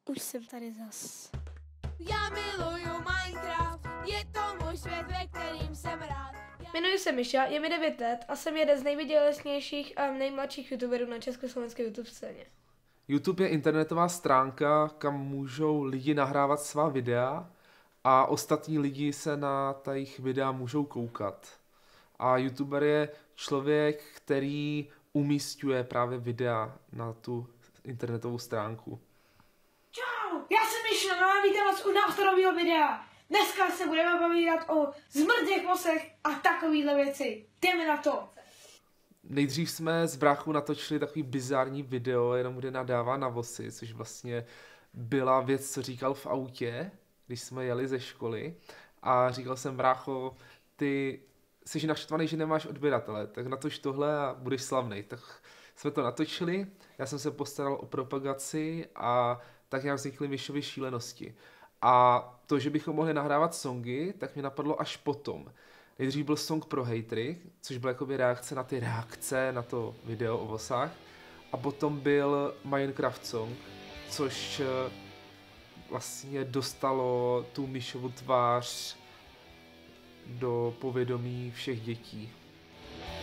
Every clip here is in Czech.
Už jsem tady zas. Já miluju Minecraft, je to můj svět, ve kterým jsem rád. Jmenuji se Miša, je mi 9 let a jsem jeden z nejvydělečnějších a nejmladších youtuberů na československé YouTube scéně. YouTube je internetová stránka, kam můžou lidi nahrávat svá videa a ostatní lidi se na ta jejich videa můžou koukat. A YouTuber je člověk, který umísťuje právě videa na tu internetovou stránku. Čau, já jsem Miša, no a vítám vás u názorového videa. Dneska se budeme povídat o zmrzlých vosech a takovýhle věci. Jdeme na to. Nejdřív jsme s bráchou natočili takový bizární video, jenom kde nadává na vosy, což vlastně byla věc, co říkal v autě, když jsme jeli ze školy. A říkal jsem, brácho, ty jsi naštvaný, že nemáš odběratele, tak natoč tohle a budeš slavnej. Tak jsme to natočili, já jsem se postaral o propagaci a tak nějak vznikly Mišovy šílenosti. A to, že bychom mohli nahrávat songy, tak mě napadlo až potom. Nejdřív byl song pro hejtry, což byla jakoby reakce na to video o vosách. A potom byl Minecraft song, což vlastně dostalo tu Mišovu tvář do povědomí všech dětí.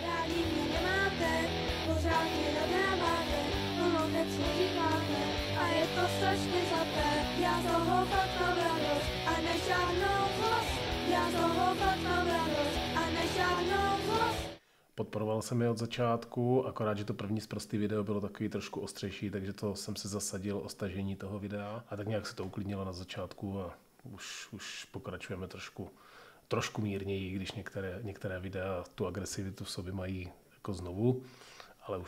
Rádi mě nemáte, pořád mě nadáváte, plnote co říkáte, a je to strašně zlaté. Já z toho fakt mám radost a nežádnou zlost. Já z toho fakt mám radost a nežádnou zlost. Podporoval jsem je od začátku, akorát, že to první sprostý video bylo takový trošku ostřejší, takže to jsem se zasadil o stažení toho videa. A tak nějak se to uklidnilo na začátku a už pokračujeme trošku mírněji, když některé videa tu agresivitu v sobě mají jako znovu, ale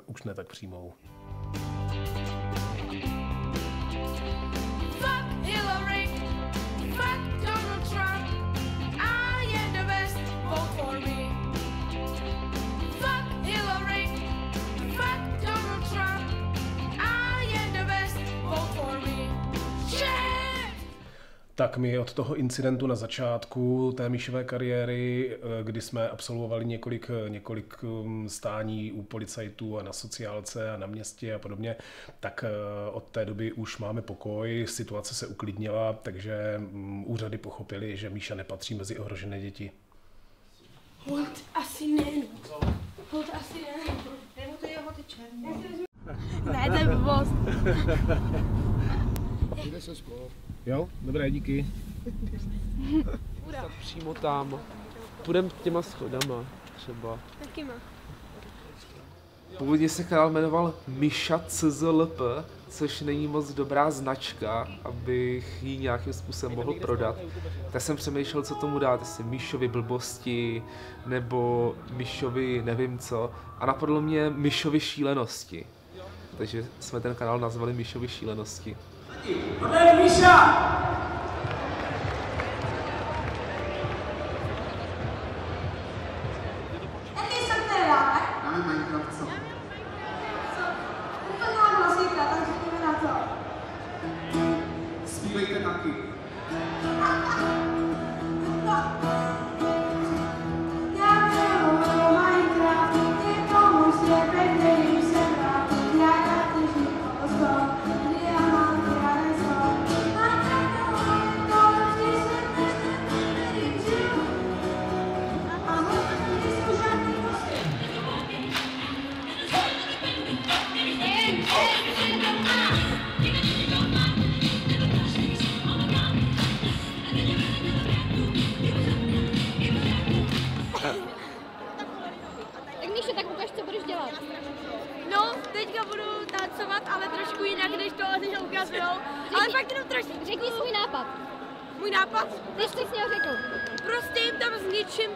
už ne tak přímou. Fuck Hillary, fuck Donald Trump, I am the best, vote for me. Fuck Hillary, fuck Donald Trump, I am the best, vote for me. Shit! Tak mi od toho incidentu na začátku té Mišové kariéry, kdy jsme absolvovali několik stání u policajtů a na sociálce a na městě a podobně, tak od té doby už máme pokoj, situace se uklidnila, takže úřady pochopili, že Míša nepatří mezi ohrožené děti. Holt asi ne. Holt asi ne. Nebo to jeho ty černý. Ne, to je blbost. Jde se sklo. Jo, dobré, díky. Tak přímo tam. Půjdem těma schodama třeba. Taky má. Původně se kanál jmenoval Miša CZLP, což není moc dobrá značka, abych ji nějakým způsobem mohl prodat. Tak jsem přemýšlel, co tomu dát, jestli Mišovi blbosti, nebo Mišovi nevím co. A napadlo mě Mišovi šílenosti. Takže jsme ten kanál nazvali Mišovi šílenosti. Tohle je Miša! Jaký jsem teda? Já mám Minecraft, co? To má hlasíka, tak řekněme na to. Zpívejte taky. Já miluju Minecraft, je to můj svět, ve kterým jsem rád. Já taky žiju o to, já mám krásno. Minecraft je to lepší svět, než ten, kterým žiju. A možná nejsou žádný prostě. Tak Míšo, tak ukaž, co budeš dělat. No, teďka budu tancovat, ale trošku jinak, než to oni ukazujou. Ale fakt jenom trošku. Řekni svůj nápad. Můj nápad? Ty jsi měl řekl. Prostě jim tam zničím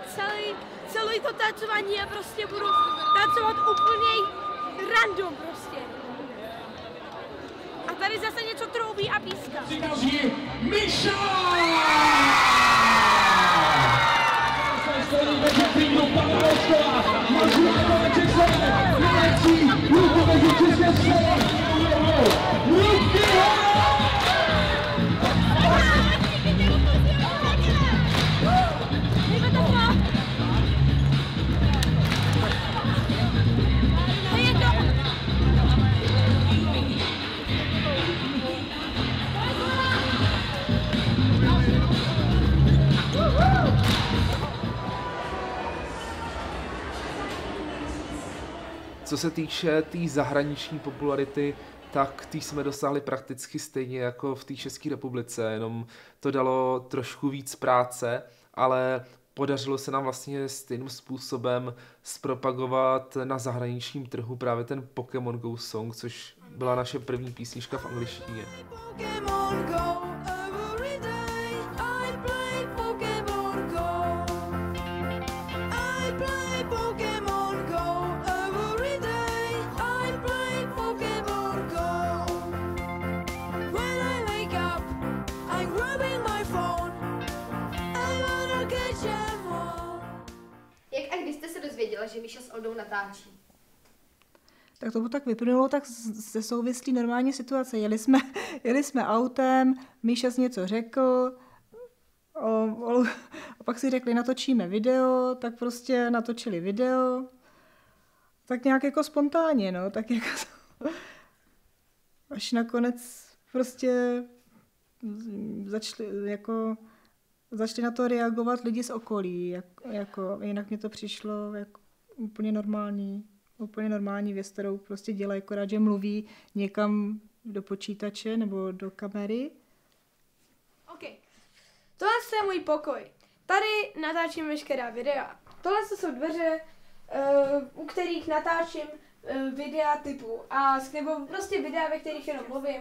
celý to tancování a prostě budu tancovat úplně random prostě. A tady zase něco troubí a píská. Co se týče té zahraniční popularity, tak tý jsme dosáhli prakticky stejně jako v té České republice, jenom to dalo trošku víc práce, ale podařilo se nám vlastně stejným způsobem zpropagovat na zahraničním trhu právě ten Pokémon Go song, což byla naše první písnička v angličtině. Pokémon Go every day. I play Pokémon Go. I play Pokémon Go every day. I play Pokémon Go. When I wake up, I'm grabbing my phone. I wanna catch them all. Jak a kdy jste se dozvěděla, že Míša s Oldou natáčí? Tak to tak vyplynulo tak ze souvislí normální situace. Jeli jsme autem, Míša z něco řekl, a pak si řekli, natočíme video, tak prostě natočili video. Tak nějak jako spontánně, no, tak jako až nakonec prostě začali na to reagovat lidi z okolí, jako jinak mi to přišlo jako úplně normální věc, kterou prostě dělají, akorát, že mluví někam do počítače nebo do kamery. OK. Tohle je můj pokoj. Tady natáčím veškerá videa. Tohle jsou dveře, u kterých natáčím videa typu ASK, nebo prostě videa, ve kterých jenom mluvím.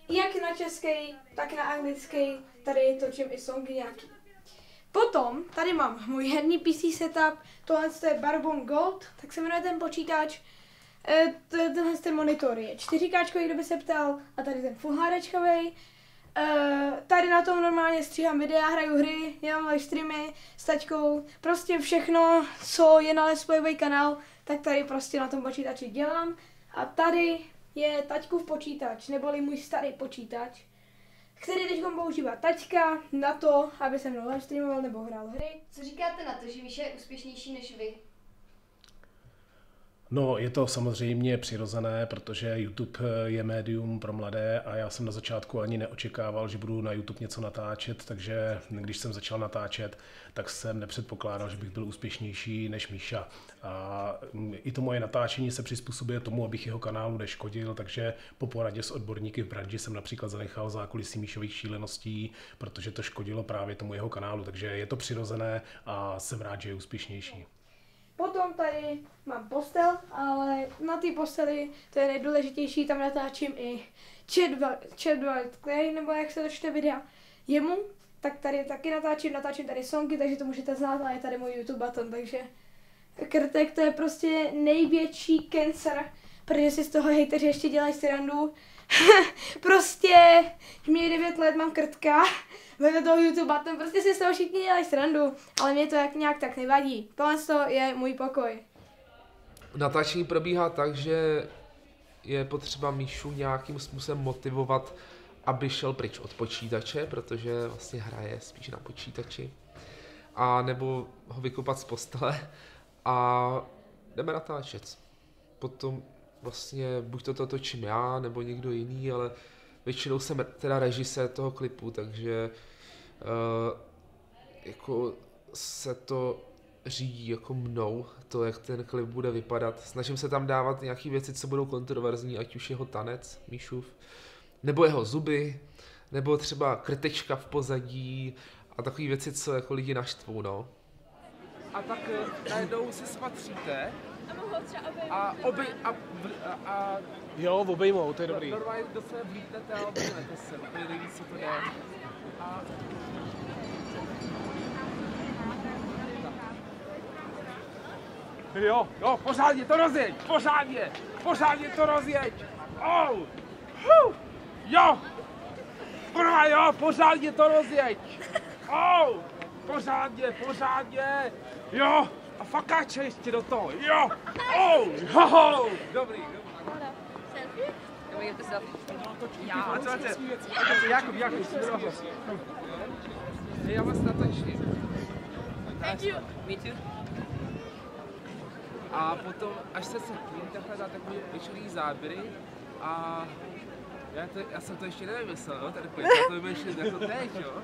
Jak na český, tak na anglický. Tady točím i songy nějaký. Potom tady mám můj herní PC setup, tohle je Barbon Gold, tak se jmenuje ten počítač. Tenhle ten monitor je 4K, kdo by se ptal, a tady ten Full HDčkovej. Tady na tom normálně stříhám videa, hraju hry, dělám live streamy s taťkou, prostě všechno, co je na Let's Playway kanál, tak tady prostě na tom počítači dělám. A tady je taťkův počítač, neboli můj starý počítač, který teď používá taťka na to, aby se mnou live streamoval nebo hrál hry. Co říkáte na to, že Míša je úspěšnější než vy? No, je to samozřejmě přirozené, protože YouTube je médium pro mladé a já jsem na začátku ani neočekával, že budu na YouTube něco natáčet, takže když jsem začal natáčet, tak jsem nepředpokládal, že bych byl úspěšnější než Míša. A i to moje natáčení se přizpůsobuje tomu, abych jeho kanálu neškodil, takže po poradě s odborníky v branži jsem například zanechal zákulisí Míšových šíleností, protože to škodilo právě tomu jeho kanálu, takže je to přirozené a jsem rád, že je úspěšnější. Potom tady mám postel, ale na té posteli, to je nejdůležitější, tam natáčím i Chadwell Clay, nebo jak se to čte videa jemu, tak tady taky natáčím tady songy, takže to můžete znát, ale je tady můj YouTube button, takže krtek to je prostě největší cancer, protože si z toho hejteři ještě dělají srandu. Prostě, mě 9 let, mám krtka, vedle toho YouTube button, prostě si z toho všichni dělají srandu, ale mě to nějak tak nevadí. Tohle je můj pokoj. Natáčení probíhá tak, že je potřeba Míšu nějakým způsobem motivovat, aby šel pryč od počítače, protože vlastně hraje spíš na počítači. A nebo ho vykopat z postele a jdeme natáčet. Potom vlastně buď to točím já, nebo někdo jiný, ale většinou jsem teda režisér toho klipu, takže jako se to řídí jako mnou, to, jak ten klip bude vypadat. Snažím se tam dávat nějaké věci, co budou kontroverzní, ať už jeho tanec, Míšův, nebo jeho zuby, nebo třeba krtečka v pozadí a takové věci, co jako lidi naštvou, no. A tak najednou se spatříte a Jo, obejmou, to je dobrý. normálně do sebe vlítnete a obejmete se, úplně nejvíc, co to jde. A jo, pořádně to rozjeď, pořádně to rozjeď. Oh, jo, kurva jo, pořádně to rozjeď. Oh, pořádně, jo, a fakáče ještě do toho, jo, oh, jo, dobrý. Já, Jakub, já vás natočím. Me too. A potom, až se setím, takhle dá takový večerní záběry a já jsem to ještě nevymyslel, jo, ten klip, já to vymýšlím jako teď, jo.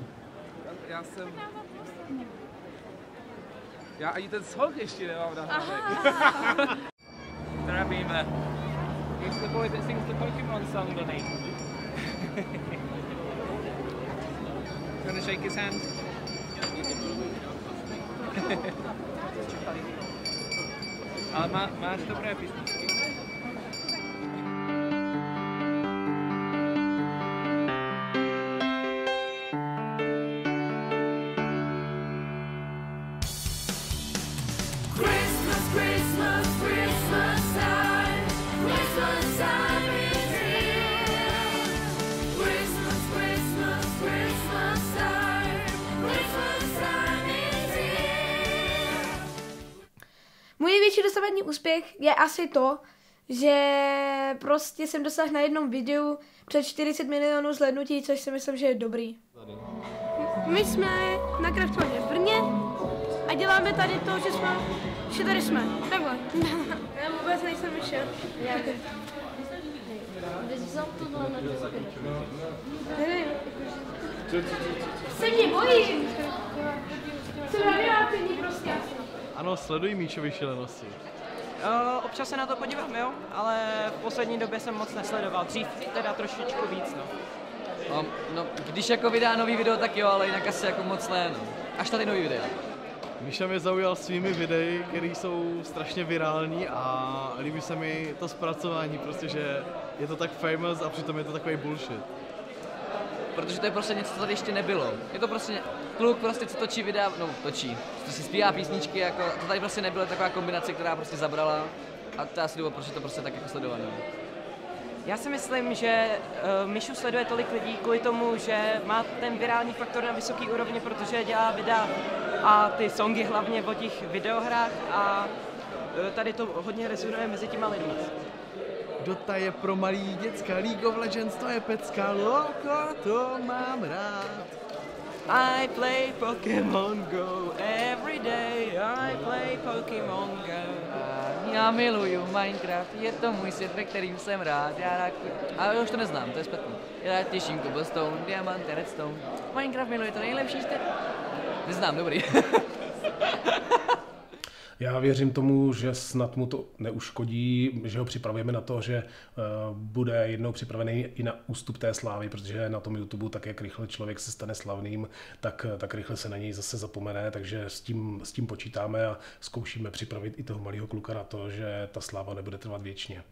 Já ani ten song ještě nemám nahraný. Beamer. He's the boy that sings the Pokemon song, doesn't he? You want to shake his hand? Ale máš dobré písničky. Můj největší dosavadní úspěch je asi to, že prostě jsem dosáhl na jednom videu přes 40 milionů zhlédnutí, což si myslím, že je dobrý. My jsme na kraftovně v Brně a děláme tady to, že tady jsme. Takhle. Já vůbec nejsem vyšel. Se mě bojím. Jsem radioaktivní prostě. Ano, sleduji Míšovy šílenosti. Občas se na to podívám, jo, ale v poslední době jsem moc nesledoval, dřív teda trošičku víc, no. No, když jako vydá nový video, tak jo, ale jinak asi jako moc ne, no. Až tady nový videa. Míša mě zaujal svými videi, které jsou strašně virální a líbí se mi to zpracování, prostě, že je to tak famous a přitom je to takový bullshit. Protože to je prostě něco, co tady ještě nebylo. Je to prostě kluk, prostě, co točí videa, no točí, co si zpívá písničky, jako, to tady prostě nebyla taková kombinace, která prostě zabrala a to je asi důvod, proč je to prostě tak jako sledované. Já si myslím, že Míšu sleduje tolik lidí kvůli tomu, že má ten virální faktor na vysoký úrovni, protože dělá videa a ty songy hlavně o těch videohrách a tady to hodně rezonuje mezi těma lidmi. Dota je pro malý děcka, League of Legends to je pecka, loko, to mám rád. I play Pokemon Go every day, I play Pokemon Go. Já miluju Minecraft, je to můj svět, ve kterým jsem rád, ale už to neznám, to je špatný. Já rád těším Cobblestone, Diamanty, Redstone. Minecraft miluje to nejlepší jste. Neznám, dobrý. Já věřím tomu, že snad mu to neuškodí, že ho připravujeme na to, že bude jednou připravený i na ústup té slávy, protože na tom YouTube tak, jak rychle člověk se stane slavným, tak rychle se na něj zase zapomene, takže s tím počítáme a zkoušíme připravit i toho malého kluka na to, že ta sláva nebude trvat věčně.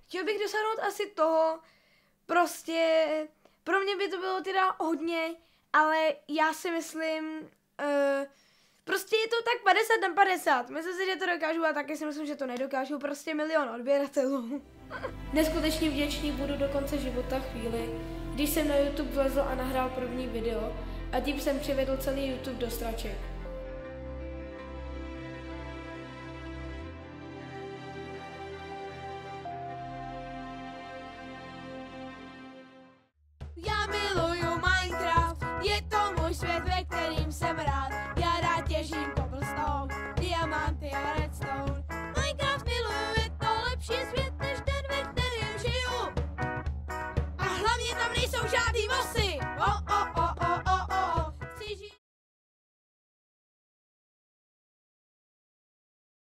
Chtěl bych dosáhnout asi toho, prostě pro mě by to bylo teda hodně, ale já si myslím, prostě je to tak 50/50. Myslím si, že to dokážu a taky si myslím, že to nedokážu. Prostě 1 000 000 odběratelů. Neskutečně vděčný budu do konce života chvíli, když jsem na YouTube vlezl a nahrál první video a tím jsem přivedl celý YouTube do straček. Já miluju Minecraft, je to můj svět, ve kterým jsem rád. Já rád těžím cobblestone, diamanty a redstone.